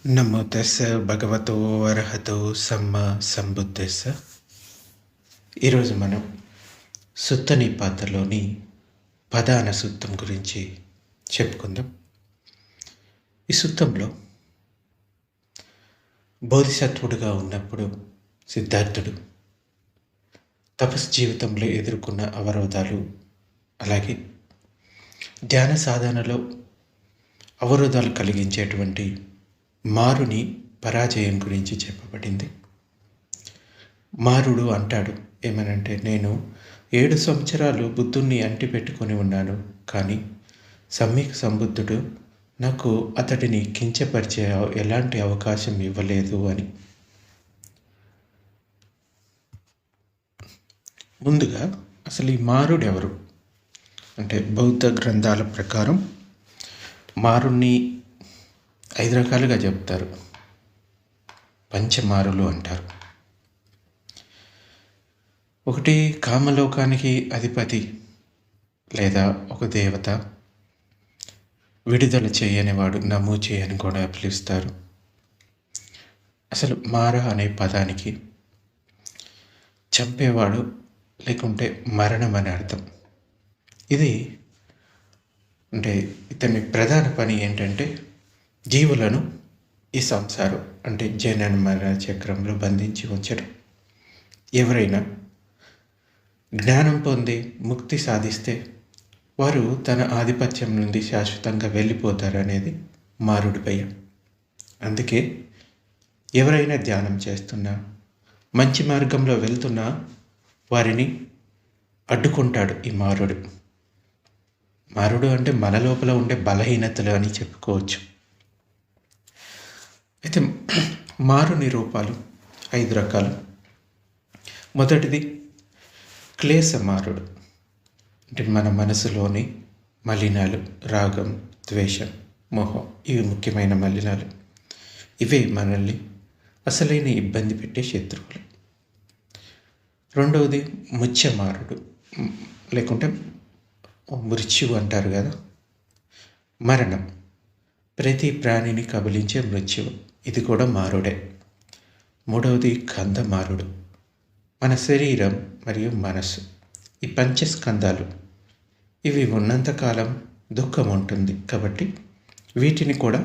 నమో తస్స భగవతో అర్హతో సమ్మ సంబుద్ధస్స. ఈరోజు మనం సుత్త నిపాతలోని ప్రధాన సూత్రం గురించి చెప్పుకుందాం. ఈ సూత్రంలో బోధిసత్వుడుగా ఉన్నప్పుడు సిద్ధార్థుడు తపస్సు జీవితంలో ఎదుర్కొన్న అవరోధాలు, అలాగే ధ్యాన సాధనలో అవరోధాలు కలిగించేటువంటి మారుని పరాజయం గురించి చెప్పబడింది. మారుడు అంటాడు ఏమనంటే, నేను 7 సంవత్సరాలు బుద్ధుణ్ణి అంటి పెట్టుకొని ఉన్నాను, కానీ సమ్యక్ సంబుద్ధుడు నాకు అతడిని కించపరిచే ఎలాంటి అవకాశం ఇవ్వలేదు అని. ముందుగా అసలు ఈ మారుడు ఎవరు అంటే, బౌద్ధ గ్రంథాల ప్రకారం మారుణ్ణి 5 రకాలుగా చెప్తారు. పంచమారులు అంటారు. ఒకటి, కామలోకానికి అధిపతి లేదా ఒక దేవత, విడుదల చేయనివాడు, నమూచి అని కూడా పిలుస్తారు. అసలు మార అనే పదానికి చంపేవాడు లేకుంటే మరణం అని అర్థం. ఇది అంటే ఇతని ప్రధాన పని ఏంటంటే, జీవులను ఈ సంసారం అంటే జనన మరణ చక్రంలో బంధించి ఉంచడం. ఎవరైనా జ్ఞానం పొంది ముక్తి సాధిస్తే వారు తన ఆధిపత్యం నుండి శాశ్వతంగా వెళ్ళిపోతారనేది మారుడి భయం. అందుకే ఎవరైనా ధ్యానం చేస్తున్నా, మంచి మార్గంలో వెళ్తున్నా వారిని అడ్డుకుంటాడు ఈ మారుడు. మారుడు అంటే మన లోపల ఉండే బలహీనతలు అని చెప్పుకోవచ్చు. అయితే మారుని రూపాలు 5 రకాలు. మొదటిది క్లేశమారుడు. అంటే మన మనసులోని మలినాలు, రాగం, ద్వేషం, మోహం, ఇవి ముఖ్యమైన మలినాలు. ఇవే మనల్ని అసలైన ఇబ్బంది పెట్టే శత్రువులు. రెండవది ముత్యమారుడు, లేకుంటే మృత్యువు అంటారు కదా, మరణం. ప్రతి ప్రాణిని కబలించే మృత్యువు, ఇది కూడా మారుడే. మూడవది కందమారుడు, మన శరీరం మరియు మనస్సు, ఈ పంచస్కందాలు. ఇవి ఉన్నంతకాలం దుఃఖం ఉంటుంది కాబట్టి వీటిని కూడా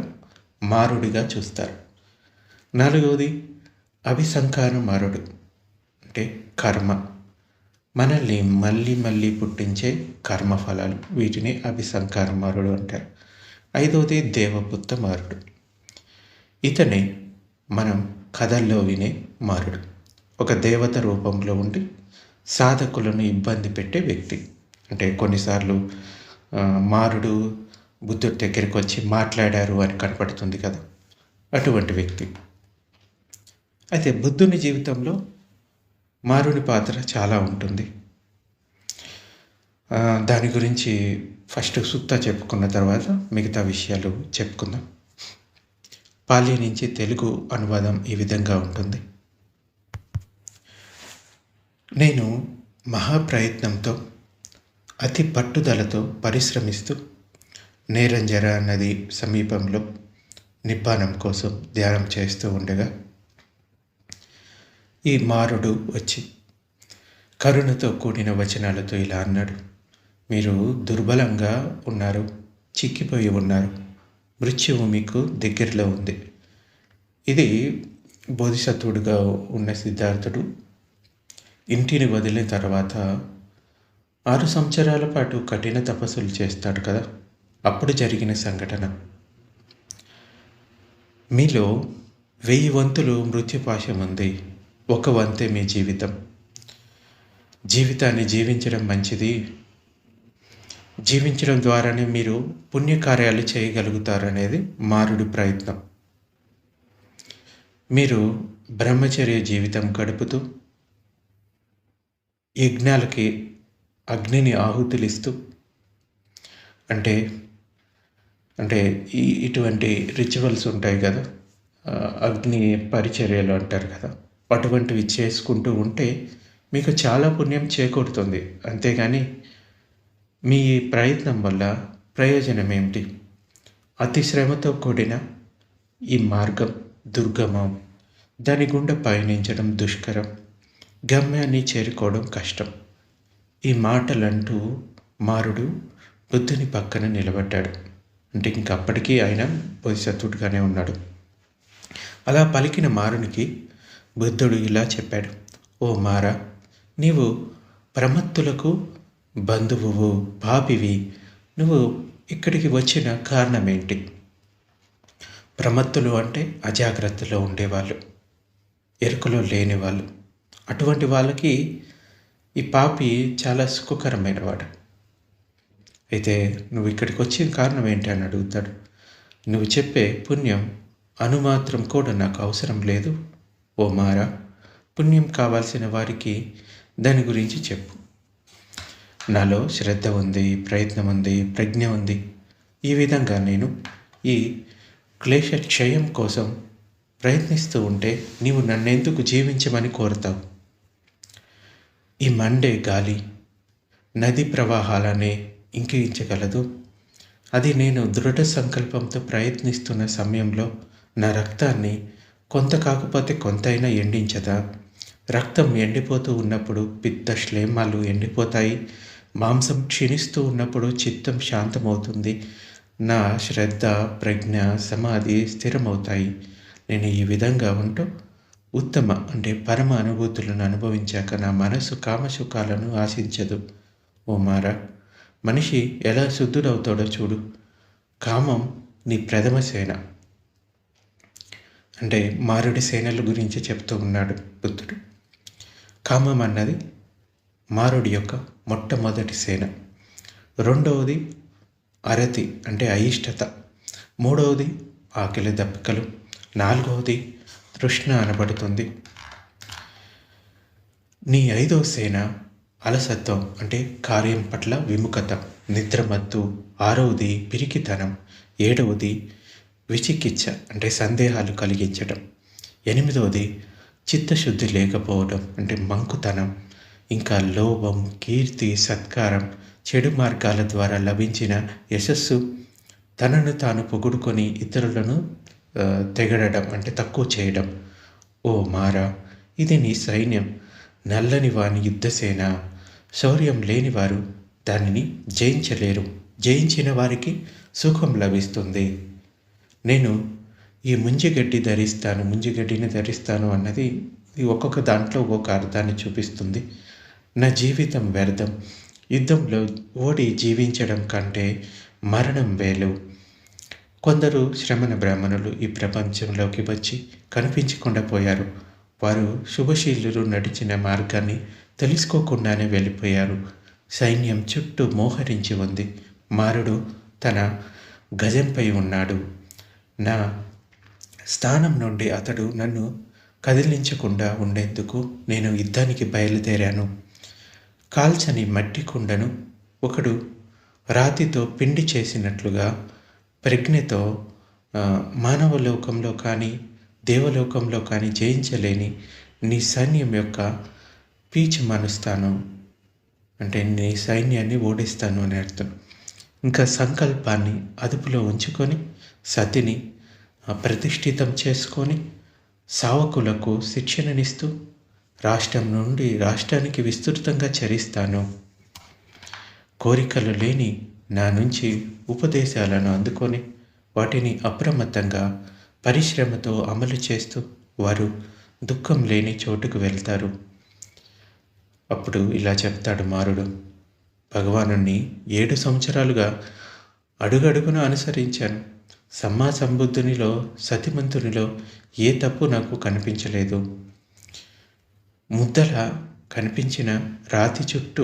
మారుడిగా చూస్తారు. నాలుగవది అభిసంకార మారుడు, అంటే కర్మ, మనల్ని మళ్ళీ పుట్టించే కర్మఫలాలు, వీటిని అభిసంకార మారుడు అంటారు. ఐదవది దేవపుత్త మారుడు. ఇతనే మనం కథల్లో వినే మారుడు. ఒక దేవత రూపంలో ఉండి సాధకులను ఇబ్బంది పెట్టే వ్యక్తి. అంటే కొన్నిసార్లు మారుడు బుద్ధుడి దగ్గరికి వచ్చి మాట్లాడారు అని కనపడుతుంది కదా, అటువంటి వ్యక్తి. అయితే బుద్ధుని జీవితంలో మారుని పాత్ర చాలా ఉంటుంది. దాని గురించి ఫస్ట్ సుత్త చెప్పుకున్న తర్వాత మిగతా విషయాలు చెప్పుకుందాం. పాలి నుంచి తెలుగు అనువాదం ఈ విధంగా ఉంటుంది. నేను మహాప్రయత్నంతో అతి పట్టుదలతో పరిశ్రమిస్తూ నేరంజర నది సమీపంలో నిబ్బానం కోసం ధ్యానం చేస్తూ ఉండగా ఈ మారుడు వచ్చి కరుణతో కూడిన వచనాలతో ఇలా అన్నాడు, మీరు దుర్బలంగా ఉన్నారు, చిక్కిపోయి ఉన్నారు, మృత్యువు మీకు దగ్గరలో ఉంది. ఇది బోధిసత్వుడుగా ఉన్న సిద్ధార్థుడు ఇంటిని వదిలిన తర్వాత 6 సంవత్సరాల పాటు కఠిన తపస్సులు చేస్తాడు కదా, అప్పుడు జరిగిన సంఘటన. మీలో 1000 వంతులు మృత్యుపాశం ఉంది, 1 వంతే మీ జీవితం. జీవితాన్ని జీవించడం మంచిది. జీవించడం ద్వారానే మీరు పుణ్యకార్యాలు చేయగలుగుతారనేది మారుడి ప్రయత్నం. మీరు బ్రహ్మచర్య జీవితం గడుపుతూ యజ్ఞాలకి అగ్నిని ఆహుతులిస్తూ, అంటే ఇటువంటి రిచువల్స్ ఉంటాయి కదా, అగ్ని పరిచర్యలు అంటారు కదా, అటువంటివి చేసుకుంటూ ఉంటే మీకు చాలా పుణ్యం చేకూరుతుంది. అంతేగాని మీ ప్రయత్నం వల్ల ప్రయోజనం ఏమిటి? అతి శ్రమతో కూడిన ఈ మార్గం దుర్గమం. దాని గుండా పయనించడం దుష్కరం. గమ్యాన్ని చేరుకోవడం కష్టం. ఈ మాటలంటూ మారుడు బుద్ధుని పక్కన నిలబడ్డాడు. అంటే ఇంకప్పటికీ ఆయన బోధిసత్వుడుగానే ఉన్నాడు. అలా పలికిన మారునికి బుద్ధుడు ఇలా చెప్పాడు. ఓ మారా, నీవు ప్రమత్తులకు బంధువువు, పాపివి. నువ్వు ఇక్కడికి వచ్చిన కారణమేంటి? ప్రమత్తులు అంటే అజాగ్రత్తలో ఉండేవాళ్ళు, ఎరుకలో లేనివాళ్ళు. అటువంటి వాళ్ళకి ఈ పాపి చాలా సుఖకరమైనవాడు. అయితే నువ్వు ఇక్కడికి వచ్చిన కారణం ఏంటి అని అడుగుతాడు. నువ్వు చెప్పే పుణ్యం అనుమాత్రం కూడా నాకు అవసరం లేదు ఓ మారా. పుణ్యం కావాల్సిన వారికి దాని గురించి చెప్పు. నాలో శ్రద్ధ ఉంది, ప్రయత్నం ఉంది, ప్రజ్ఞ ఉంది. ఈ విధంగా నేను ఈ క్లేశక్షయం కోసం ప్రయత్నిస్తూ ఉంటే నీవు నన్నెందుకు జీవించమని కోరుతావు? ఈ మండే గాలి నది ప్రవాహాలనే ఇంకించగలదు. అది నేను దృఢ సంకల్పంతో ప్రయత్నిస్తున్న సమయంలో నా రక్తాన్ని కొంత కాకపోతే కొంతైనా ఎండించదా? రక్తం ఎండిపోతూ ఉన్నప్పుడు పిత్త శ్లేమాలు ఎండిపోతాయి. మాంసం క్షీణిస్తూ ఉన్నప్పుడు చిత్తం శాంతమవుతుంది. నా శ్రద్ధ, ప్రజ్ఞ, సమాధి స్థిరమవుతాయి. నేను ఈ విధంగా ఉంటూ ఉత్తమ అంటే పరమ అనుభూతులను అనుభవించాక నా మనసు కామసుఖాలను ఆశించదు. ఓ మారా, మనిషి ఎలా శుద్ధుడవుతాడో చూడు. కామం నీ ప్రథమ సేన. అంటే మారుడి సేనల గురించి చెప్తూ ఉన్నాడు బుద్ధుడు. కామం అన్నది మారుడి యొక్క మొట్టమొదటి సేన. రెండవది అరతి అంటే అయిష్టత. మూడవది ఆకలి దప్పికలు. నాలుగవది తృష్ణ అనబడుతుంది. నీ ఐదవ సేన అలసత్వం అంటే కార్యం పట్ల విముఖత, నిద్రమత్తు. ఆరవది పిరికితనం. ఏడవది విచికిత్స అంటే సందేహాలు కలిగించడం. ఎనిమిదవది చిత్తశుద్ధి లేకపోవడం అంటే మంకుతనం. ఇంకా లోభం, కీర్తి, సత్కారం, చెడు మార్గాల ద్వారా లభించిన యశస్సు, తనను తాను పొగుడుకొని ఇతరులను తెగడడం అంటే తక్కువ చేయడం. ఓ మారా, ఇది నీ సైన్యం. నల్లని వాని యుద్ధసేన. శౌర్యం లేనివారు దానిని జయించలేరు. జయించిన వారికి సుఖం లభిస్తుంది. నేను ఈ ముంజిగడ్డిని ధరిస్తాను అన్నది ఒక్కొక్క దాంట్లో ఒక్కొక్క అర్థాన్ని చూపిస్తుంది. నా జీవితం వ్యర్థం. యుద్ధంలో ఓడి జీవించడం కంటే మరణం వేలు. కొందరు శ్రమణ బ్రాహ్మణులు ఈ ప్రపంచంలోకి వచ్చి కనిపించకుండా పోయారు. వారు శుభశీలురు నడిచిన మార్గాన్ని తెలుసుకోకుండానే వెళ్ళిపోయారు. సైన్యం చుట్టూ మోహరించి ఉంది. మారుడు తన గజంపై ఉన్నాడు. నా స్థానం నుండి అతడు నన్ను కదిలించకుండా ఉండేందుకు నేను యుద్ధానికి బయలుదేరాను. కాల్చని మట్టి కుండను ఒకడు రాతితో పిండి చేసినట్లుగా ప్రజ్ఞతో మానవలోకంలో కానీ దేవలోకంలో కానీ జయించలేని నీ సైన్యం యొక్క పీచు మనుస్తాను. అంటే నీ సైన్యాన్ని ఓడిస్తాను అని అర్థం. ఇంకా సంకల్పాన్ని అదుపులో ఉంచుకొని సతిని ప్రతిష్ఠితం చేసుకొని సావకులకు శిక్షణనిస్తూ రాష్ట్రం నుండి రాష్ట్రానికి విస్తృతంగా చరిస్తాను. కోరికలు లేని నా నుంచి ఉపదేశాలను అందుకొని వాటిని అప్రమత్తంగా పరిశ్రమతో అమలు చేస్తూ వారు దుఃఖం లేని చోటుకు వెళ్తారు. అప్పుడు ఇలా చెప్తాడు మారుడు. భగవానుణ్ణి 7 సంవత్సరాలుగా అడుగడుగున అనుసరించాను. సమ్మా సంబుద్ధునిలో, సతిమంతునిలో ఏ తప్పు నాకు కనిపించలేదు. ముద్దల కనిపించిన రాతి చుట్టూ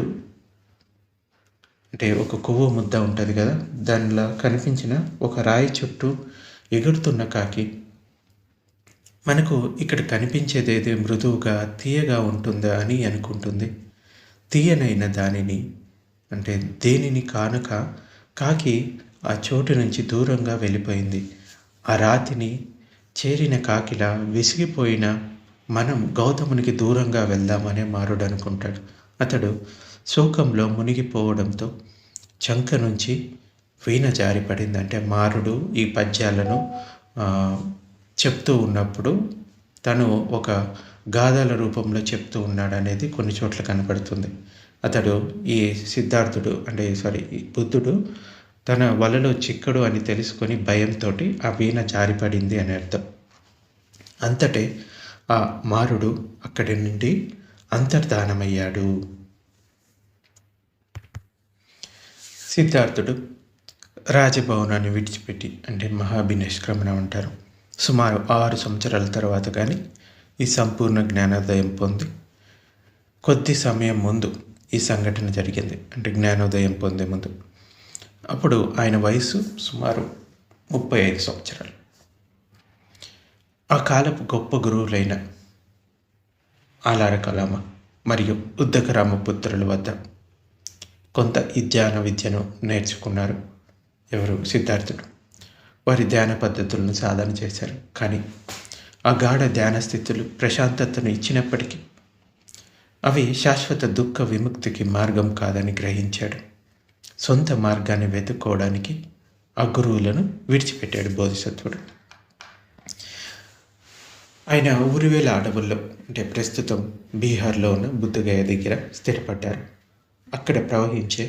అంటే ఒక కొవ్వు ముద్ద ఉంటుంది కదా, దానిలో కనిపించిన ఒక రాయి చుట్టూ ఎగురుతున్న కాకి. మనకు ఇక్కడ కనిపించేదేది మృదువుగా తీయగా ఉంటుందా అని అనుకుంటుంది. తీయనైన దానిని అంటే దేనిని కానక కాకి ఆ చోటు నుంచి దూరంగా వెళ్ళిపోయింది. ఆ రాతిని చేరిన కాకిలా విసిగిపోయిన మనం గౌతమునికి దూరంగా వెళ్దామనే మారుడు అనుకుంటాడు. అతడు శోకంలో మునిగిపోవడంతో చంక నుంచి వీణ జారిపడింది. అంటే మారుడు ఈ పద్యాలను చెప్తూ ఉన్నప్పుడు తను ఒక గాథల రూపంలో చెప్తూ ఉన్నాడనేది కొన్ని చోట్ల కనపడుతుంది. అతడు ఈ సిద్ధార్థుడు అంటే ఈ బుద్ధుడు తన వలలో చిక్కడు అని తెలుసుకొని భయంతోటి ఆ వీణ జారిపడింది అని అర్థం. అంతటే ఆ మారుడు అక్కడి నుండి అంతర్ధానమయ్యాడు. సిద్ధార్థుడు రాజభవనాన్ని విడిచిపెట్టి అంటే మహాభినిష్క్రమణ అంటారు. సుమారు 6 సంవత్సరాల తర్వాత కానీ ఈ సంపూర్ణ జ్ఞానోదయం పొంది కొద్ది సమయం ముందు ఈ సంఘటన జరిగింది. అంటే జ్ఞానోదయం పొందే ముందు. అప్పుడు ఆయన వయసు సుమారు 35 సంవత్సరాలు. ఆ కాలపు గొప్ప గురువులైన ఆలార కలామ మరియు ఉద్దక రామపుత్రుల వద్ద కొంత ఈ ధ్యాన విద్యను నేర్చుకున్నారు. ఎవరు? సిద్ధార్థుడు. వారి ధ్యాన పద్ధతులను సాధన చేశారు. కానీ ఆ గాఢ ధ్యాన స్థితులు ప్రశాంతతను ఇచ్చినప్పటికీ అవి శాశ్వత దుఃఖ విముక్తికి మార్గం కాదని గ్రహించాడు. సొంత మార్గాన్ని వెతుక్కోవడానికి ఆ గురువులను విడిచిపెట్టాడు బోధిసత్వుడు. ఆయన ఊరివేల అడవుల్లో అంటే ప్రస్తుతం బీహార్లో ఉన్న బుద్ధగయ దగ్గర స్థిరపడ్డారు. అక్కడ ప్రవహించే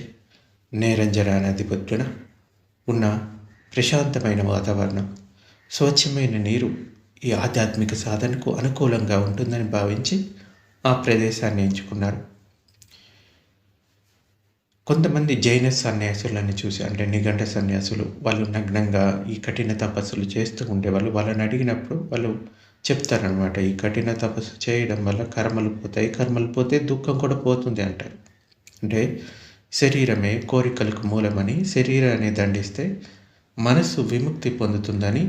నేరంజరా నది ఒడ్డున ఉన్న ప్రశాంతమైన వాతావరణం, స్వచ్ఛమైన నీరు ఈ ఆధ్యాత్మిక సాధనకు అనుకూలంగా ఉంటుందని భావించి ఆ ప్రదేశాన్ని ఎంచుకున్నారు. కొంతమంది జైన సన్యాసులను చూసి అంటే నిఘంట సన్యాసులు వాళ్ళు నగ్నంగా ఈ కఠిన తపస్సులు చేస్తూ ఉండేవాళ్ళు. వాళ్ళని అడిగినప్పుడు వాళ్ళు చెప్తారనమాట, ఈ కఠిన తపస్సు చేయడం వల్ల కర్మలు పోతాయి, కర్మలు పోతే దుఃఖం కూడా పోతుంది అంటారు. అంటే శరీరమే కోరికలకు మూలమని శరీరాన్ని దండిస్తే మనసు విముక్తి పొందుతుందని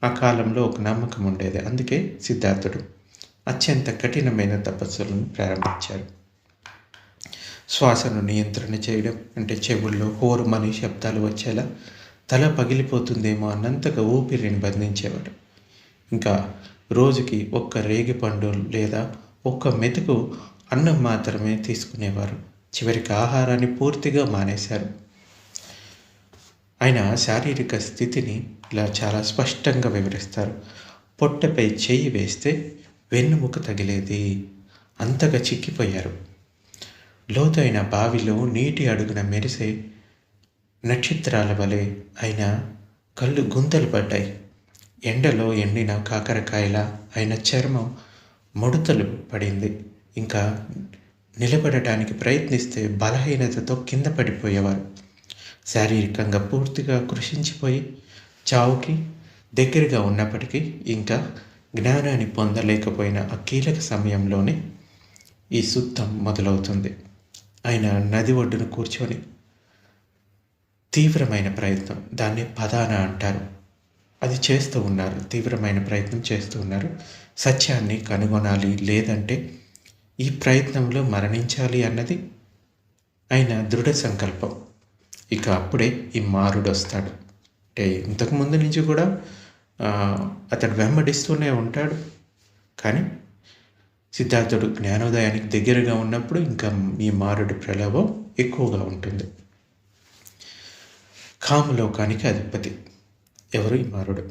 ఆ కాలంలో ఒక నమ్మకం ఉండేది. అందుకే సిద్ధార్థుడు అత్యంత కఠినమైన తపస్సులను ప్రారంభించారు. శ్వాసను నియంత్రణ చేయడం అంటే చెవుల్లో హోరుమని శబ్దాలు వచ్చేలా తల పగిలిపోతుందేమో అన్నంతగా ఊపిరిని బంధించేవాడు. ఇంకా రోజుకి ఒక్క రేగిపండు లేదా ఒక్క మెతుకు అన్నం మాత్రమే తీసుకునేవారు. చివరికి ఆహారాన్ని పూర్తిగా మానేశారు. ఆయన శారీరక స్థితిని ఇలా చాలా స్పష్టంగా వివరిస్తారు. పొట్టపై చెయ్యి వేస్తే వెన్నుముక తగిలేది, అంతగా చిక్కిపోయారు. లోతైన బావిలో నీటి అడుగున మెరిసే నక్షత్రాల వలె ఆయన కళ్ళు గుంతలు పడ్డాయి. ఎండలో ఎండిన కాకరకాయలా ఆయన చర్మం ముడతలు పడింది. ఇంకా నిలబడటానికి ప్రయత్నిస్తే బలహీనతతో కింద పడిపోయేవారు. శారీరకంగా పూర్తిగా కృషించిపోయి చావుకి దగ్గరగా ఉన్నప్పటికీ ఇంకా జ్ఞానాన్ని పొందలేకపోయిన ఆ కీలక సమయంలోనే ఈ సుత్తం మొదలవుతుంది. ఆయన నది ఒడ్డున కూర్చొని తీవ్రమైన ప్రయత్నం, దాన్ని పదాన అంటారు, అది చేస్తూ ఉన్నారు. తీవ్రమైన ప్రయత్నం చేస్తూ ఉన్నారు. సత్యాన్ని కనుగొనాలి, లేదంటే ఈ ప్రయత్నంలో మరణించాలి అన్నది ఆయన దృఢ సంకల్పం. ఇక అప్పుడే ఈ మారుడు వస్తాడు. అంటే ఇంతకుముందు నుంచి కూడా అతడు వెంబడిస్తూనే ఉంటాడు. కానీ సిద్ధార్థుడు జ్ఞానోదయానికి దగ్గరగా ఉన్నప్పుడు ఇంకా ఈ మారుడి ప్రలోభం ఎక్కువగా ఉంటుంది. కామలోకానికి అధిపతి ఎవరు? ఈ మారుడు.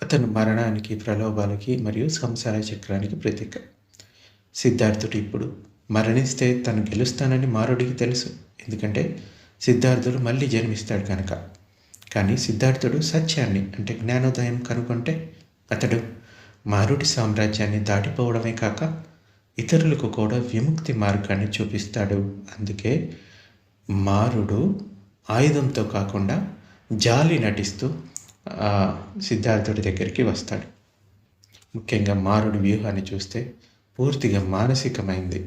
అతను మరణానికి, ప్రలోభాలకి మరియు సంసార చక్రానికి ప్రతీక. సిద్ధార్థుడు ఇప్పుడు మరణిస్తే తను గెలుస్తానని మారుడికి తెలుసు. ఎందుకంటే సిద్ధార్థుడు మళ్ళీ జన్మిస్తాడు కనుక. కానీ సిద్ధార్థుడు సత్యాన్ని అంటే జ్ఞానోదయం కనుగొంటే అతడు మారుడి సామ్రాజ్యాన్ని దాటిపోవడమే కాక ఇతరులకు కూడా విముక్తి మార్గాన్ని చూపిస్తాడు. అందుకే మారుడు ఆయుధంతో కాకుండా జాలి నటిస్తూ సిద్ధార్థుడి దగ్గరికి వస్తాడు. ముఖ్యంగా మారుడి వ్యూహాన్ని చూస్తే పూర్తిగా మానసికమైంది.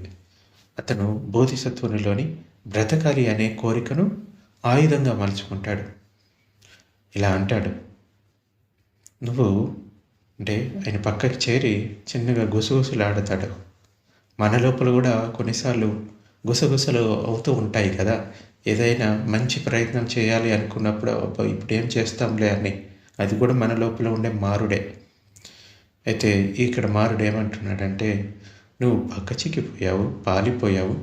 అతను బోధిసత్వునిలోని బ్రతకాలి అనే కోరికను ఆయుధంగా మలుచుకుంటాడు. ఇలా అంటాడు, నువ్వు అంటే ఆయన పక్కకి చేరి చిన్నగా గుసగుసలాడతాడు. మన లోపల కూడా కొన్నిసార్లు గుసగుసలు అవుతూ ఉంటాయి కదా. ఏదైనా మంచి ప్రయత్నం చేయాలి అనుకున్నప్పుడు ఇప్పుడు ఏం చేస్తాంలే అని, అది కూడా మన లోపల ఉండే మారుడే. అయితే ఇక్కడ మారుడు ఏమంటున్నాడంటే, నువ్వు పక్కచిక్కిపోయావు, పాలిపోయావు,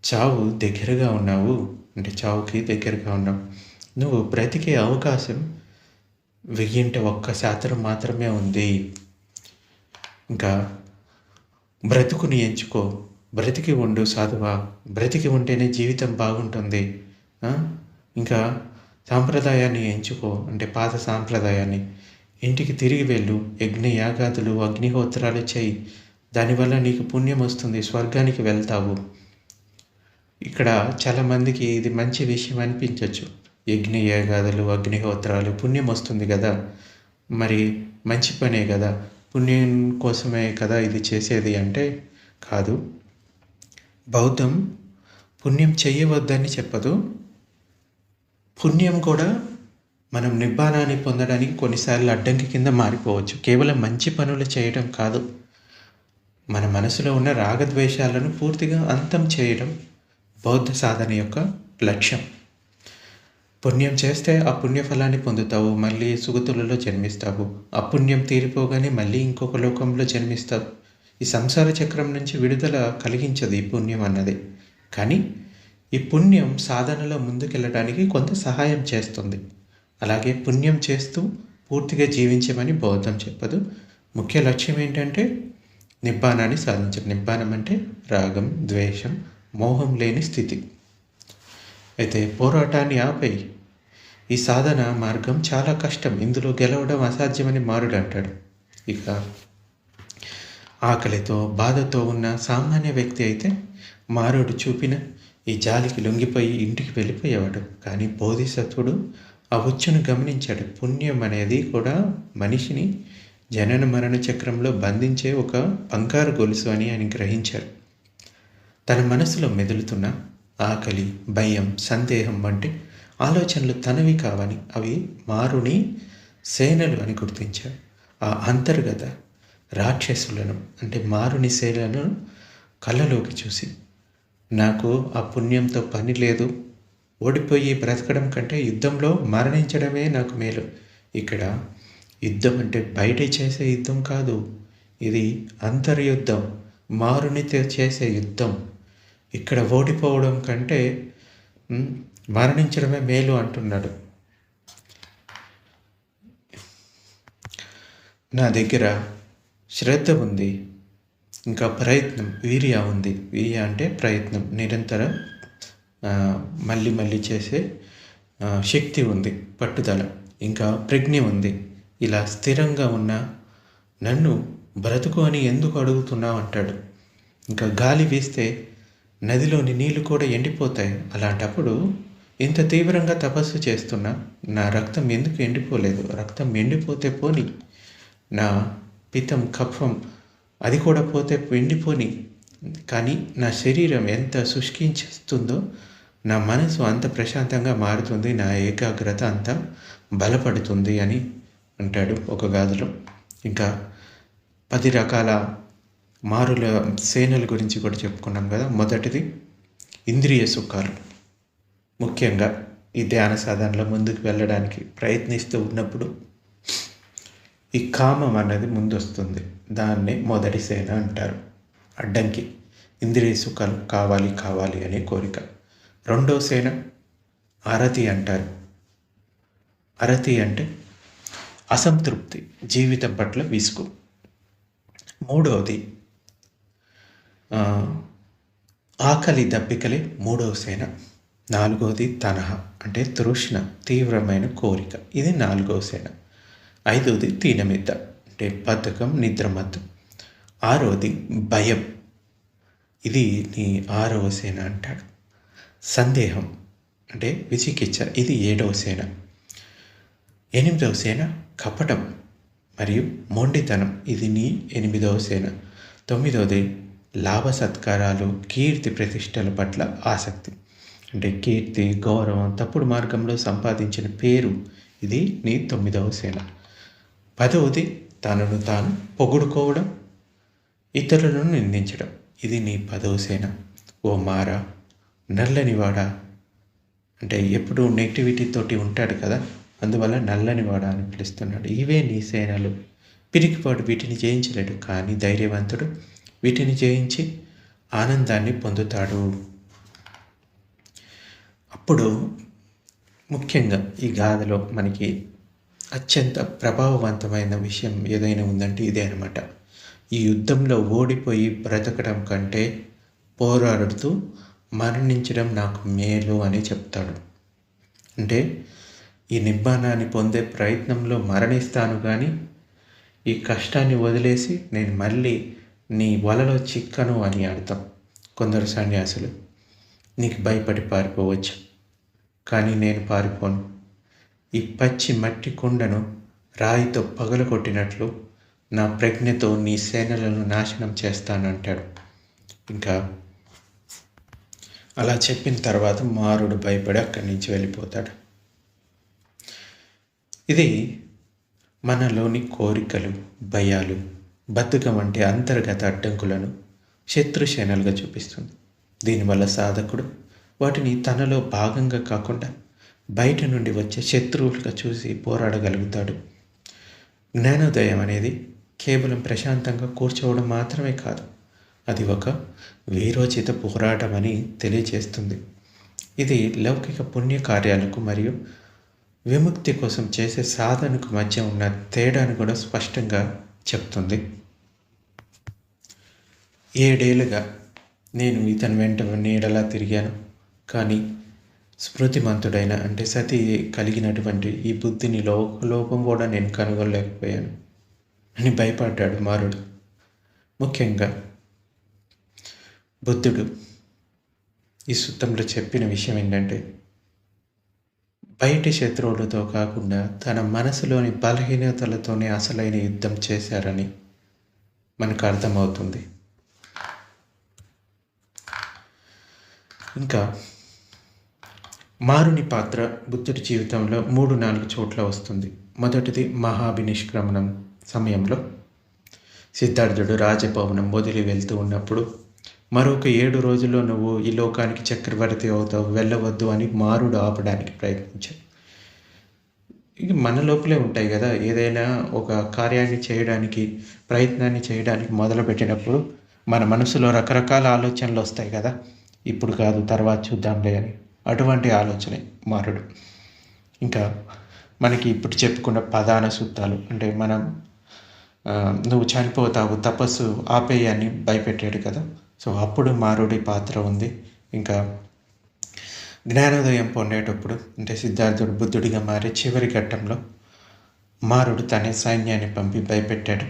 చావు దగ్గరగా ఉన్నావు, అంటే చావుకి దగ్గరగా ఉన్నావు. నువ్వు బ్రతికే అవకాశం వెయ్యింట 1% మాత్రమే ఉంది. ఇంకా బ్రతుకుని ఎంచుకో, బ్రతికి ఉండు సాధువా, బ్రతికి ఉంటేనే జీవితం బాగుంటుంది. ఇంకా సాంప్రదాయాన్ని ఎంచుకో, అంటే పాత సాంప్రదాయాన్ని. ఇంటికి తిరిగి వెళ్ళు, యజ్ఞ యాగాదులు అగ్నిహోత్రాలు చేయి, దానివల్ల నీకు పుణ్యం వస్తుంది, స్వర్గానికి వెళ్తావు. ఇక్కడ చాలామందికి ఇది మంచి విషయం అనిపించవచ్చు. యజ్ఞ యాగాదులు అగ్నిహోత్రాలు పుణ్యం వస్తుంది కదా, మరి మంచి పనే కదా, పుణ్యం కోసమే కదా ఇది చేసేది అంటే కాదు. బౌద్ధం పుణ్యం చెయ్యవద్దని చెప్పదు. పుణ్యం కూడా మనం నిబ్బానాన్ని పొందడానికి కొన్నిసార్లు అడ్డంకి కింద మారిపోవచ్చు. కేవలం మంచి పనులు చేయడం కాదు, మన మనసులో ఉన్న రాగద్వేషాలను పూర్తిగా అంతం చేయడం బౌద్ధ సాధన యొక్క లక్ష్యం. పుణ్యం చేస్తే ఆ పుణ్యఫలాన్ని పొందుతావు, మళ్ళీ సుగతులలో జన్మిస్తావు. అపుణ్యం తీరిపోగానే మళ్ళీ ఇంకొక లోకంలో జన్మిస్తావు. ఈ సంసార చక్రం నుంచి విడుదల కలిగించదు ఈ పుణ్యం అన్నది. కానీ ఈ పుణ్యం సాధనలో ముందుకెళ్ళడానికి కొంత సహాయం చేస్తుంది. అలాగే పుణ్యం చేస్తూ పూర్తిగా జీవించమని బౌద్ధం చెప్పదు. ముఖ్య లక్ష్యం ఏంటంటే నిబ్బానాన్ని సాధించడం. నిబ్బానం అంటే రాగం, ద్వేషం, మోహం లేని స్థితి. అయితే పోరాటాన్ని ఆపై. ఈ సాధన మార్గం చాలా కష్టం, ఇందులో గెలవడం అసాధ్యమని మారుడు అంటాడు. ఇక ఆకలితో బాధతో ఉన్న సామాన్య వ్యక్తి అయితే మారుడు చూపిన ఈ జాలికి లొంగిపోయి ఇంటికి వెళ్ళిపోయేవాడు. కానీ బోధిసత్వుడు ఆ ఉచ్చును గమనించాడు. పుణ్యం అనేది కూడా మనిషిని జనన మరణ చక్రంలో బంధించే ఒక బంగారు గొలుసు అని ఆయన గ్రహించారు. తన మనసులో మెదులుతున్న ఆకలి, భయం, సందేహం వంటి ఆలోచనలు తనవి కావని, అవి మారుని సేనలు అని గుర్తించారు. ఆ అంతర్గత రాక్షసులను, అంటే మారుని సేనలను కళ్ళలోకి చూసి, నాకు ఆ పుణ్యంతో పని లేదు, ఓడిపోయి బ్రతకడం కంటే యుద్ధంలో మరణించడమే నాకు మేలు. ఇక్కడ యుద్ధం అంటే బయట చేసే యుద్ధం కాదు, ఇది అంతర్యుద్ధం, మారునితో చేసే యుద్ధం. ఇక్కడ ఓడిపోవడం కంటే మరణించడమే మేలు అంటున్నాడు. నా దగ్గర శ్రద్ధ ఉంది, ఇంకా ప్రయత్నం, వీర్య ఉంది. వీర్య అంటే ప్రయత్నం, నిరంతర మళ్ళీ మళ్ళీ చేసే శక్తి ఉంది, పట్టుదల, ఇంకా ప్రజ్ఞ ఉంది. ఇలా స్థిరంగా ఉన్న నన్ను బ్రతుకు అని ఎందుకు అడుగుతున్నావు అంటాడు. ఇంకా గాలి వీస్తే నదిలోని నీళ్లు కూడా ఎండిపోతాయి. అలాంటప్పుడు ఇంత తీవ్రంగా తపస్సు చేస్తున్నా నా రక్తం ఎందుకు ఎండిపోలేదు? రక్తం ఎండిపోతే పోని, నా పిత్తం, కఫం అది కూడా పోతే ఎండిపోని, కానీ నా శరీరం ఎంత శుష్కించేస్తుందో నా మనసు అంత ప్రశాంతంగా మారుతుంది, నా ఏకాగ్రత అంత బలపడుతుంది అని అంటాడు ఒక గాథలో. ఇంకా 10 రకాల మారుల సేనల గురించి కూడా చెప్పుకున్నాం కదా. మొదటిది ఇంద్రియ సుఖాలు. ముఖ్యంగా ఈ ధ్యాన సాధనలో ముందుకు వెళ్ళడానికి ప్రయత్నిస్తూ ఉన్నప్పుడు ఈ కామం అన్నది ముందు వస్తుంది. దాన్నే మొదటి సేన అంటారు, అడ్డంకి. ఇంద్రియ సుఖాలు కావాలి కావాలి అనే కోరిక. రెండో సేన అరతి అంటారు. అరతి అంటే అసంతృప్తి, జీవితం పట్ల విసుగు. మూడవది ఆకలి, దప్పికలే మూడవ సేన. నాలుగవది తనహ అంటే తృష్ణ, తీవ్రమైన కోరిక, ఇది నాలుగవ సేన. ఐదవది తీనమిద్ద అంటే బద్ధకం, నిద్రమత్తు. ఆరవది భయం, ఇది నీ 6వ సేన అంటాడు. సందేహం అంటే విచికిచ్చ, ఇది 7వ సేన. 8వ సేన కపటం మరియు మొండితనం, ఇది నీ 8వ సేన. 9వది లాభ సత్కారాలు, కీర్తి ప్రతిష్టల పట్ల ఆసక్తి, అంటే కీర్తి, గౌరవం, తప్పుడు మార్గంలో సంపాదించిన పేరు, ఇది నీ 9వ సేన. 10వది తనను తాను పొగుడుకోవడం, ఇతరులను నిందించడం, ఇది నీ 10వ సేన. ఓ మారా, నల్లనివాడా అంటే ఎప్పుడూ నెగిటివిటీతోటి ఉంటాడు కదా, అందువల్ల నల్లనివాడా అని పిలుస్తున్నాడు. ఇవే నీ సేనలు. పిరికిపాడు వీటిని జయించలేడు, కానీ ధైర్యవంతుడు వీటిని జయించి ఆనందాన్ని పొందుతాడు. అప్పుడు ముఖ్యంగా ఈ గాథలో మనకి అత్యంత ప్రభావవంతమైన విషయం ఏదైనా ఉందంటే ఇదే అనమాట. ఈ యుద్ధంలో ఓడిపోయి బ్రతకడం కంటే పోరాడుతూ మరణించడం నాకు మేలు అని చెప్తాడు. అంటే ఈ నిబ్బానాన్ని పొందే ప్రయత్నంలో మరణిస్తాను కానీ ఈ కష్టాన్ని వదిలేసి నేను మళ్ళీ నీ వలలో చిక్కను అని అర్థం. కొందరు సన్యాసులు నీకు భయపడి పారిపోవచ్చు, కానీ నేను పారిపోను. ఈ పచ్చి మట్టి కుండను రాయితో పగలగొట్టినట్లు నా ప్రజ్ఞతో నీ సేనలను నాశనం చేస్తానంటాడు. ఇంకా అలా చెప్పిన తర్వాత మారుడు భయపడి అక్కడి నుంచి వెళ్ళిపోతాడు. ఇది మనలోని కోరికలు, భయాలు, బద్ధకం వంటి అంతర్గత అడ్డంకులను శత్రుసేనలుగా చూపిస్తుంది. దీనివల్ల సాధకుడు వాటిని తనలో భాగంగా కాకుండా బయట నుండి వచ్చే శత్రువులుగా చూసి పోరాడగలుగుతాడు. జ్ఞానోదయం అనేది కేవలం ప్రశాంతంగా కూర్చోవడం మాత్రమే కాదు, అది ఒక వీరోచిత పోరాటం అని తెలియజేస్తుంది. ఇది లౌకిక పుణ్యకార్యాలకు మరియు విముక్తి కోసం చేసే సాధనకు మధ్య ఉన్న తేడాను కూడా స్పష్టంగా చెప్తుంది. 7 ఏళ్ళుగా నేను ఇతని వెంట నీడలా తిరిగాను, కానీ స్మృతిమంతుడైన అంటే సతి కలిగినటువంటి ఈ బుద్ధిని లోపం కూడా నేను కనుగొనలేకపోయాను అని భయపడ్డాడు మారుడు. ముఖ్యంగా బుద్ధుడు ఈ సూత్రంలో చెప్పిన విషయం ఏంటంటే, బయటి శత్రువులతో కాకుండా తన మనసులోని బలహీనతలతోనే అసలైన యుద్ధం చేశారని మనకు అర్థమవుతుంది. ఇంకా మారుని పాత్ర బుద్ధుడి జీవితంలో 3-4 చోట్ల వస్తుంది. మొదటిది మహాభినిష్క్రమణం సమయంలో సిద్ధార్థుడు రాజభవనం వదిలి వెళ్తూ ఉన్నప్పుడు, మరొక 7 రోజుల్లో నువ్వు ఈ లోకానికి చక్రవర్తి అవుతావు, వెళ్ళవద్దు అని మారుడు ఆపడానికి ప్రయత్నించాడు. ఇవి మన లోపలే ఉంటాయి కదా. ఏదైనా ఒక కార్యాన్ని చేయడానికి ప్రయత్నాన్ని చేయడానికి మొదలుపెట్టినప్పుడు మన మనసులో రకరకాల ఆలోచనలు వస్తాయి కదా. ఇప్పుడు కాదు, తర్వాత చూద్దాంలే అని. అటువంటి ఆలోచనే మారుడు. ఇంకా మనకి ఇప్పుడు చెప్పుకున్న ప్రధాన సూత్రాలు అంటే నువ్వు చనిపోతావు, తపస్సు ఆపేయని భయపెట్టాడు కదా. సో అప్పుడు మారుడి పాత్ర ఉంది. ఇంకా జ్ఞానోదయం పొందేటప్పుడు అంటే సిద్ధార్థుడు బుద్ధుడిగా మారి చివరి ఘట్టంలో మారుడు తన సైన్యాన్ని పంపి భయపెట్టాడు.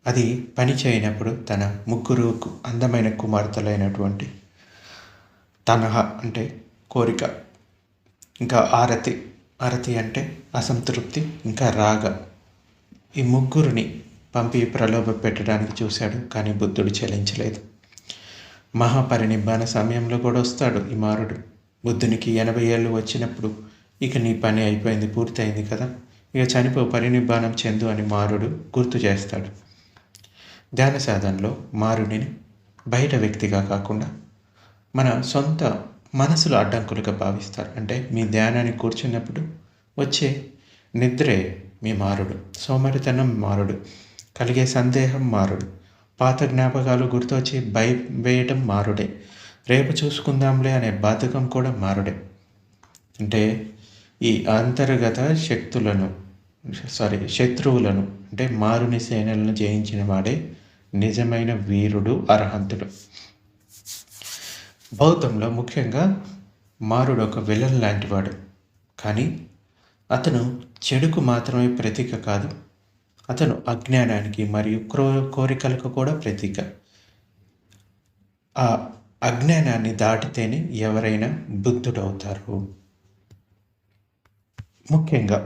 అది పని చేయనప్పుడు తన 3 అందమైన కుమార్తెలైనటువంటి తనహ అంటే కోరిక, ఇంకా ఆరతి అంటే అసంతృప్తి, ఇంకా రాగ, ఈ 3 పంపి ప్రలోభ పెట్టడానికి చూశాడు. కానీ బుద్ధుడు చెలించలేదు. మహాపరినిబ్బాన సమయంలో కూడా వస్తాడు ఈ మారుడు. బుద్ధునికి 80 ఏళ్ళు వచ్చినప్పుడు ఇక నీ పని అయిపోయింది, పూర్తయింది కదా, ఇక చనిపో, పరినిబ్బానం చెందు అని మారుడు గుర్తు చేస్తాడు. ధ్యాన సాధనలో మారుడిని బయట వ్యక్తిగా కాకుండా మన సొంత మనసులో అడ్డంకులుగా భావిస్తారు. అంటే మీ ధ్యానాన్ని కూర్చున్నప్పుడు వచ్చే నిద్రే మీ మారుడు, సోమరితనం మారుడు, కలిగే సందేహం మారుడు, పాత జ్ఞాపకాలు గుర్తొచ్చి వేయటం మారుడే, రేపు చూసుకుందాంలే అనే బద్ధకం కూడా మారుడే. అంటే ఈ అంతర్గత శత్రువులను అంటే మారుని సేనలను జయించిన వాడే నిజమైన వీరుడు, అర్హంతుడు. బౌద్ధంలో ముఖ్యంగా మారుడు ఒక విలన్ లాంటివాడు, కానీ అతను చెడుకు మాత్రమే ప్రతీక కాదు, అతను అజ్ఞానానికి మరియు కోరికలకు కూడా ప్రతీక. ఆ అజ్ఞానాన్ని దాటితేనే ఎవరైనా బుద్ధుడవుతారు. ముఖ్యంగా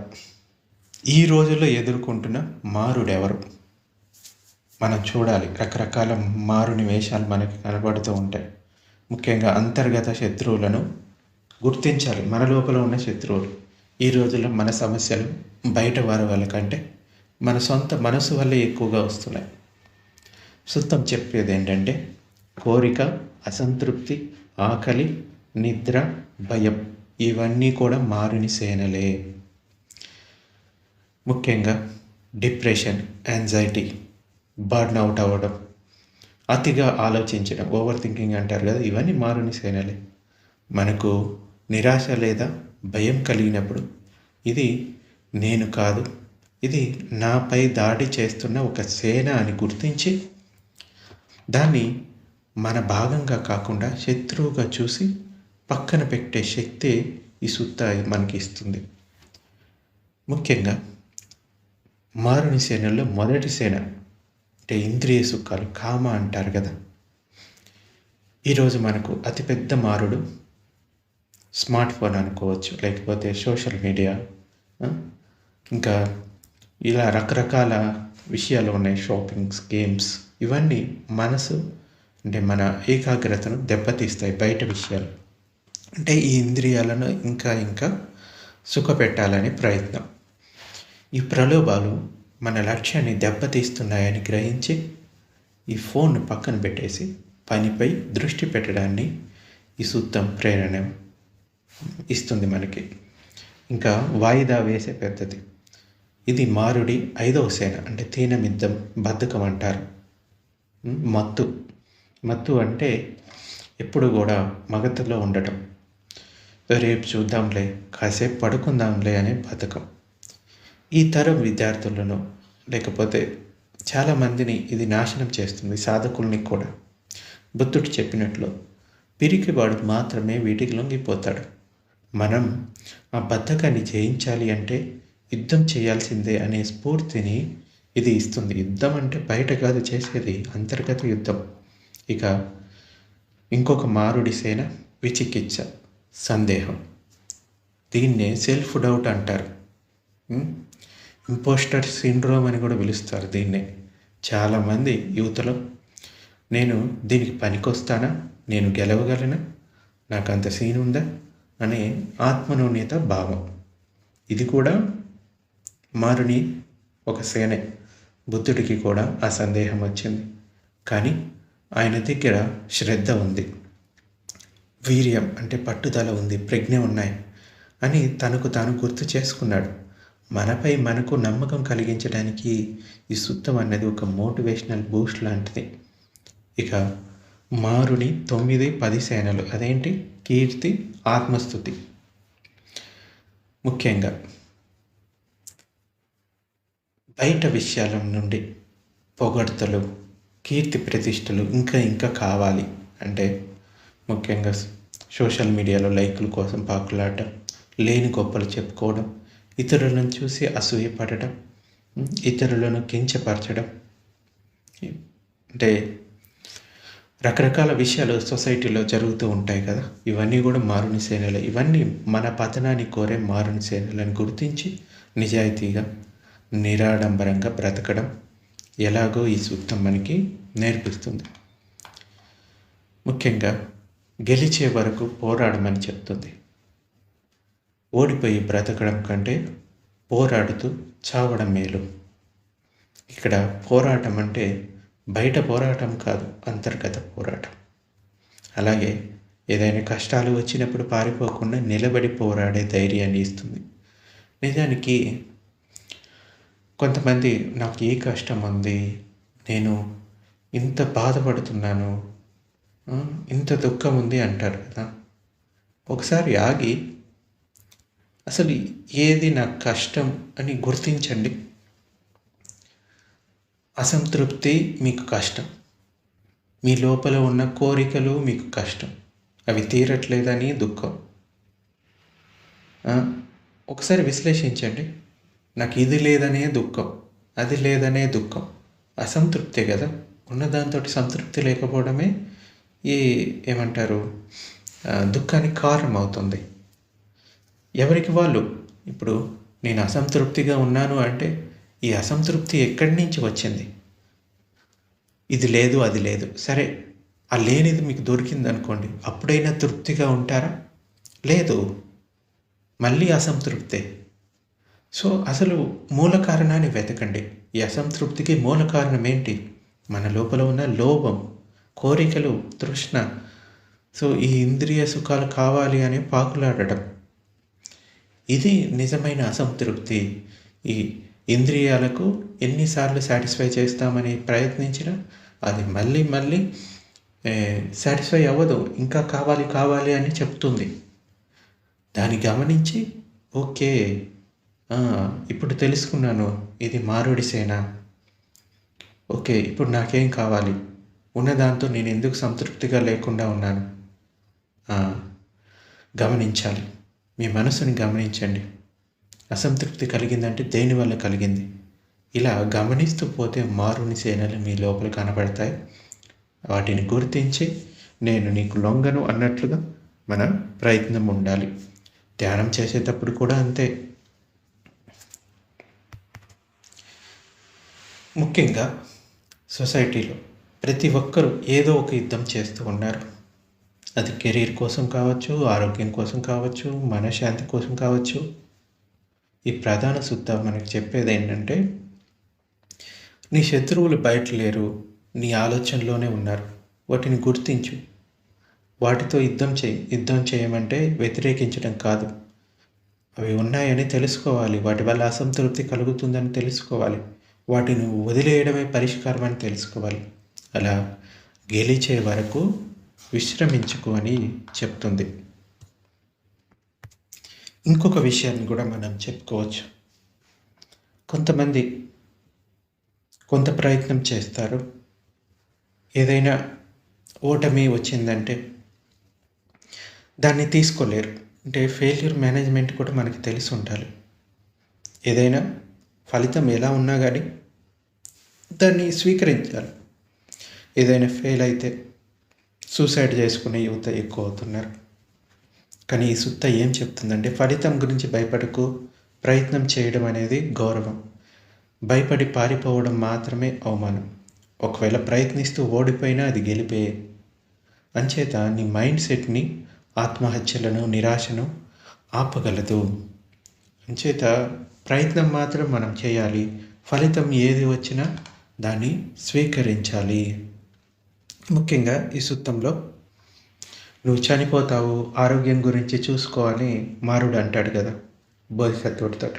ఈ రోజుల్లో ఎదుర్కొంటున్న మారుడెవరు మనం చూడాలి. రకరకాల మారుని వేషాలు మనకి కనబడుతూ ఉంటాయి. ముఖ్యంగా అంతర్గత శత్రువులను గుర్తించాలి. మన లోపల ఉన్న శత్రువులు. ఈ రోజుల్లో మన సమస్యలు బయట వారి వల్ల కంటే మన సొంత మనసు వల్లే ఎక్కువగా వస్తున్నాయి. సుత్తం చెప్పేది ఏంటంటే, కోరిక, అసంతృప్తి, ఆకలి, నిద్ర, భయం ఇవన్నీ కూడా మారుని సేనలే. ముఖ్యంగా డిప్రెషన్, యాంగ్జైటీ, బర్న్ అవుట్ అవ్వడం, అతిగా ఆలోచించడం, ఓవర్ థింకింగ్ అంటారు కదా, ఇవన్నీ మారుని సేనలే. మనకు నిరాశ లేదా భయం కలిగినప్పుడు ఇది నేను కాదు, ఇది నాపై దాడి చేస్తున్న ఒక సేన అని గుర్తించి దాన్ని మన భాగంగా కాకుండా శత్రువుగా చూసి పక్కన పెట్టే శక్తి ఈ సుత్త మనకి ఇస్తుంది. ముఖ్యంగా మారుని సేనల్లో మొదటి సేన అంటే ఇంద్రియ సుఖాలు, కామ అంటారు కదా. ఈరోజు మనకు అతిపెద్ద మారుడు స్మార్ట్ ఫోన్ అనుకోవచ్చు, లేకపోతే సోషల్ మీడియా, ఇంకా ఇలా రకరకాల విషయాలు ఉన్నాయి, షాపింగ్స్, గేమ్స్. ఇవన్నీ మనసు అంటే మన ఏకాగ్రతను దెబ్బతీస్తాయి. బయట విషయాలు అంటే ఈ ఇంద్రియాలను ఇంకా ఇంకా సుఖపెట్టాలనే ప్రయత్నం. ఈ ప్రలోభాలు మన లక్ష్యాన్ని దెబ్బతీస్తున్నాయని గ్రహించి ఈ ఫోన్ పక్కన పెట్టేసి పనిపై దృష్టి పెట్టడాన్ని ఈ సూత్రం ప్రేరణ ఇస్తుంది మనకి. ఇంకా వాయిదా వేసే పద్ధతి, ఇది మారుడి 5వ సేన అంటే తీనమిద్దం, బద్ధకం అంటారు. మత్తు అంటే ఎప్పుడు కూడా మగతలో ఉండటం, రేపు చూద్దాంలే, కాసేపు పడుకుందాంలే అనే బద్ధకం. ఈ తరం విద్యార్థులను లేకపోతే చాలామందిని ఇది నాశనం చేస్తుంది, సాధకుల్ని కూడా. బుద్ధుడు చెప్పినట్లు పిరికివాడు మాత్రమే వీటికి లొంగిపోతాడు. మనం ఆ బద్ధకాన్ని జయించాలి అంటే యుద్ధం చేయాల్సిందే అనే స్ఫూర్తిని ఇది ఇస్తుంది. యుద్ధం అంటే బయట కాదు చేసేది, అంతర్గత యుద్ధం. ఇక ఇంకొక మారుడి సేన విచికిత్స, సందేహం. దీన్నే సెల్ఫ్ డౌట్ అంటారు. ఇంపోస్టర్ సిండ్రోమ్ అని కూడా పిలుస్తారు దీన్నే. చాలామంది యువతలో నేను దీనికి పనికొస్తానా, నేను గెలవగలనా, నాకు అంత సీన్ ఉందా అనే ఆత్మన్యూన్యత భావం. ఇది కూడా మారుని ఒక సేనే. బుద్ధుడికి కూడా ఆ సందేహం వచ్చింది, కానీ ఆయన దగ్గర శ్రద్ధ ఉంది, వీర్యం అంటే పట్టుదల ఉంది, ప్రజ్ఞ ఉన్నాయి అని తనకు తాను గుర్తు చేసుకున్నాడు. మనపై మనకు నమ్మకం కలిగించడానికి ఈ సుత్తం అనేది ఒక మోటివేషనల్ బూస్ట్ లాంటిది. ఇక మారుని 9, 10 సేనలు అదేంటి? కీర్తి, ఆత్మస్థుతి. ముఖ్యంగా బయట విషయాల నుండి పొగడ్తలు, కీర్తి ప్రతిష్టలు ఇంకా ఇంకా కావాలి అంటే ముఖ్యంగా సోషల్ మీడియాలో లైకుల కోసం పాకులాడటం, లేని గొప్పలు చెప్పుకోవడం, ఇతరులను చూసి అసూయపడటం, ఇతరులను కించపరచడం, అంటే రకరకాల విషయాలు సొసైటీలో జరుగుతూ ఉంటాయి కదా. ఇవన్నీ కూడా మారుని సేనలు. ఇవన్నీ మన పతనాన్ని కోరే మారుని సేనలను గుర్తించి నిజాయితీగా నిరాడంబరంగా బ్రతకడం ఎలాగో ఈ సూత్రం మనకి నేర్పిస్తుంది. ముఖ్యంగా గెలిచే వరకు పోరాడమని చెప్తుంది. ఓడిపోయి బ్రతకడం కంటే పోరాడుతూ చావడం మేలు. ఇక్కడ పోరాటం అంటే బయట పోరాటం కాదు, అంతర్గత పోరాటం. అలాగే ఏదైనా కష్టాలు వచ్చినప్పుడు పారిపోకుండా నిలబడి పోరాడే ధైర్యాన్ని ఇస్తుంది. నిజానికి కొంతమంది నాకు ఏ కష్టం ఉంది, నేను ఇంత బాధపడుతున్నాను, ఇంత దుఃఖం ఉంది అంటారు కదా. ఒకసారి ఆగి అసలు ఏది నాకు కష్టం అని గుర్తించండి. అసంతృప్తి మీకు కష్టం, మీ లోపల ఉన్న కోరికలు మీకు కష్టం, అవి తీరట్లేదని దుఃఖం. ఒకసారి విశ్లేషించండి. నాకు ఇది లేదనే దుఃఖం, అది లేదనే దుఃఖం, అసంతృప్తే కదా. ఉన్నదాంతో సంతృప్తి లేకపోవడమే ఏమంటారు దుఃఖానికి కారణం అవుతుంది. ఎవరికి వాళ్ళు ఇప్పుడు నేను అసంతృప్తిగా ఉన్నాను అంటే ఈ అసంతృప్తి ఎక్కడి నుంచి వచ్చింది? ఇది లేదు, అది లేదు. సరే, ఆ లేనిది మీకు దొరికింది అనుకోండి, అప్పుడైనా తృప్తిగా ఉంటారా? లేదు, మళ్ళీ అసంతృప్తే. సో అసలు మూల కారణాన్ని వెతకండి. ఈ అసంతృప్తికి మూల కారణం ఏంటి? మన లోపల ఉన్న లోభం, కోరికలు, తృష్ణ. సో ఈ ఇంద్రియ సుఖాలు కావాలి అని పాకులాడటం, ఇది నిజమైన అసంతృప్తి. ఈ ఇంద్రియాలకు ఎన్నిసార్లు సాటిస్ఫై చేస్తామని ప్రయత్నించినా అది మళ్ళీ మళ్ళీ సాటిస్ఫై అవ్వదు, ఇంకా కావాలి కావాలి అని చెప్తుంది. దాన్ని గమనించి ఓకే ఆ! ఇప్పుడు తెలుసుకున్నాను. ఇది మారోడి సేన. ఓకే. ఇప్పుడు నాకేం కావాలి? ఉన్నదాంతో నేనెందుకు సంతృప్తిగా లేకుండా ఉన్నాను? ఆ! గమనించాలి. మీ మనసుని గమనించండి. అసంతృప్తి కలిగిందంటే దేనివల్ల కలిగింది? ఇలా గమనిస్తూ పోతే మారుని సేనలు మీ లోపల కనబడతాయి. వాటిని గుర్తించి నేను నీకు లొంగను అన్నట్లుగా మన ప్రయత్నం ఉండాలి. ధ్యానం చేసేటప్పుడు కూడా అంతే. ముఖ్యంగా సొసైటీలో ప్రతి ఒక్కరూ ఏదో ఒక యుద్ధం చేస్తూ ఉన్నారు. అది కెరీర్ కోసం కావచ్చు, ఆరోగ్యం కోసం కావచ్చు, మనశ్శాంతి కోసం కావచ్చు. ఈ ప్రధాన సూత్రం మనకు చెప్పేదేంటంటే, నీ శత్రువులు బయట లేరు, నీ ఆలోచనలోనే ఉన్నారు. వాటిని గుర్తించు. వాటితో యుద్ధం చేయి. యుద్ధం చేయమంటే వ్యతిరేకించడం కాదు. అవి ఉన్నాయని తెలుసుకోవాలి. వాటి వల్ల అసంతృప్తి కలుగుతుందని తెలుసుకోవాలి. వాటిని వదిలేయడమే పరిష్కారం అని తెలుసుకోవాలి. అలా గెలిచే వరకు విశ్రమించుకు అని చెప్తుంది. ఇంకొక విషయాన్ని కూడా మనం చెప్పుకోవచ్చు. కొంతమంది కొంత ప్రయత్నం చేస్తారు. ఏదైనా ఓటమి వచ్చిందంటే దాన్ని తీసుకోలేరు. అంటే ఫెయిల్యూర్ మేనేజ్మెంట్ కూడా మనకి తెలిసి ఉండాలి. ఏదైనా ఫలితం ఎలా ఉన్నా కానీ దాన్ని స్వీకరించాలి. ఏదైనా ఫెయిల్ అయితే సూసైడ్ చేసుకునే యువత ఎక్కువ అవుతున్నారు. కానీ ఈ సుత్త ఏం చెప్తుందంటే, ఫలితం గురించి భయపడకు, ప్రయత్నం చేయడం అనేది గౌరవం. భయపడి పారిపోవడం మాత్రమే అవమానం. ఒకవేళ ప్రయత్నిస్తూ ఓడిపోయినా అది గెలిపే. అంచేత నీ మైండ్ సెట్ని ఆత్మహత్యలను, నిరాశను ఆపగలదు. అంచేత ప్రయత్నం మాత్రం మనం చేయాలి. ఫలితం ఏది వచ్చినా దాన్ని స్వీకరించాలి. ముఖ్యంగా ఈ సూత్రంలో నువ్వు చనిపోతావు, ఆరోగ్యం గురించి చూసుకో అని మారుడు అంటాడు కదా బోధిసత్వుడితో.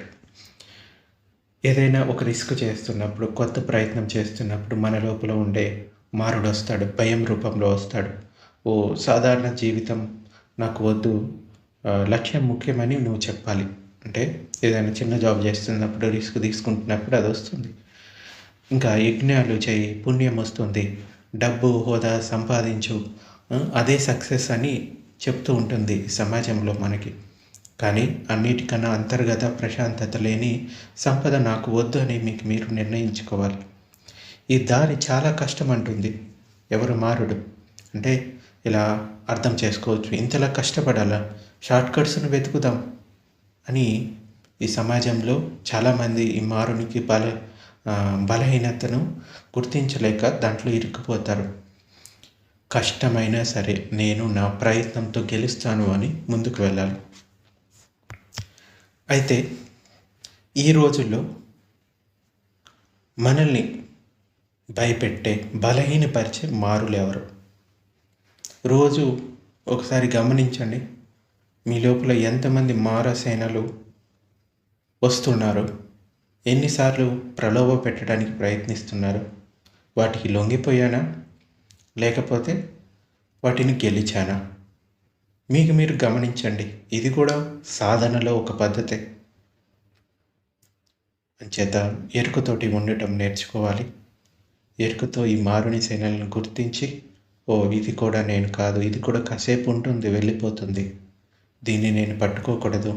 ఏదైనా ఒక రిస్క్ చేస్తున్నప్పుడు, కొత్త ప్రయత్నం చేస్తున్నప్పుడు మన లోపల ఉండే మారుడు వస్తాడు, భయం రూపంలో వస్తాడు. ఓ సాధారణ జీవితం నాకు వద్దు, లక్ష్యం ముఖ్యమని నువ్వు చెప్పాలి. అంటే ఏదైనా చిన్న జాబ్ చేస్తున్నప్పుడు, రిస్క్ తీసుకుంటున్నప్పుడు అది వస్తుంది. ఇంకా యజ్ఞాలు చేయి, పుణ్యం వస్తుంది, డబ్బు హోదా సంపాదించు, అదే సక్సెస్ అని చెప్తూ ఉంటుంది సమాజంలో మనకి. కానీ అన్నిటికన్నా అంతర్గత ప్రశాంతత లేని సంపద నాకు వద్దు అని మీకు మీరు నిర్ణయించుకోవాలి. ఈ దారి చాలా కష్టం అంటుంది ఎవరు మారుడు. అంటే ఇలా అర్థం చేసుకోవచ్చు, ఇంతలా కష్టపడాలా, షార్ట్కట్స్ను వెతుకుదాం అని ఈ సమాజంలో చాలామంది ఈ మారునికి బలహీనతను గుర్తించలేక దాంట్లో ఇరుక్కుపోతారు. కష్టమైనా సరే నేను నా ప్రయత్నంతో గెలుస్తాను అని ముందుకు వెళ్ళాలి. అయితే ఈ రోజుల్లో మనల్ని భయపెట్టే, బలహీనపరిచే మారులు ఎవరు? రోజు ఒకసారి గమనించండి, మీ లోపల ఎంతమంది మారసేనలు వస్తున్నారు, ఎన్నిసార్లు ప్రలోభ పెట్టడానికి ప్రయత్నిస్తున్నారు? వాటికి లొంగిపోయానా, లేకపోతే వాటిని గెలిచానా? మీకు మీరు గమనించండి. ఇది కూడా సాధనలో ఒక పద్ధతే. అంచేత ఎరుకతోటి ఉండటం నేర్చుకోవాలి. ఎరుకతో ఈ మారుని సేనలను గుర్తించి, ఓ ఇది కూడా నేను కాదు, ఇది కూడా కాసేపు ఉంటుంది, వెళ్ళిపోతుంది, దీన్ని నేను పట్టుకోకూడదు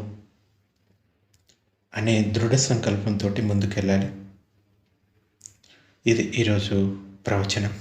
అనే దృఢ సంకల్పంతో ముందుకెళ్ళాలి. ఇది ఈరోజు ప్రవచనం.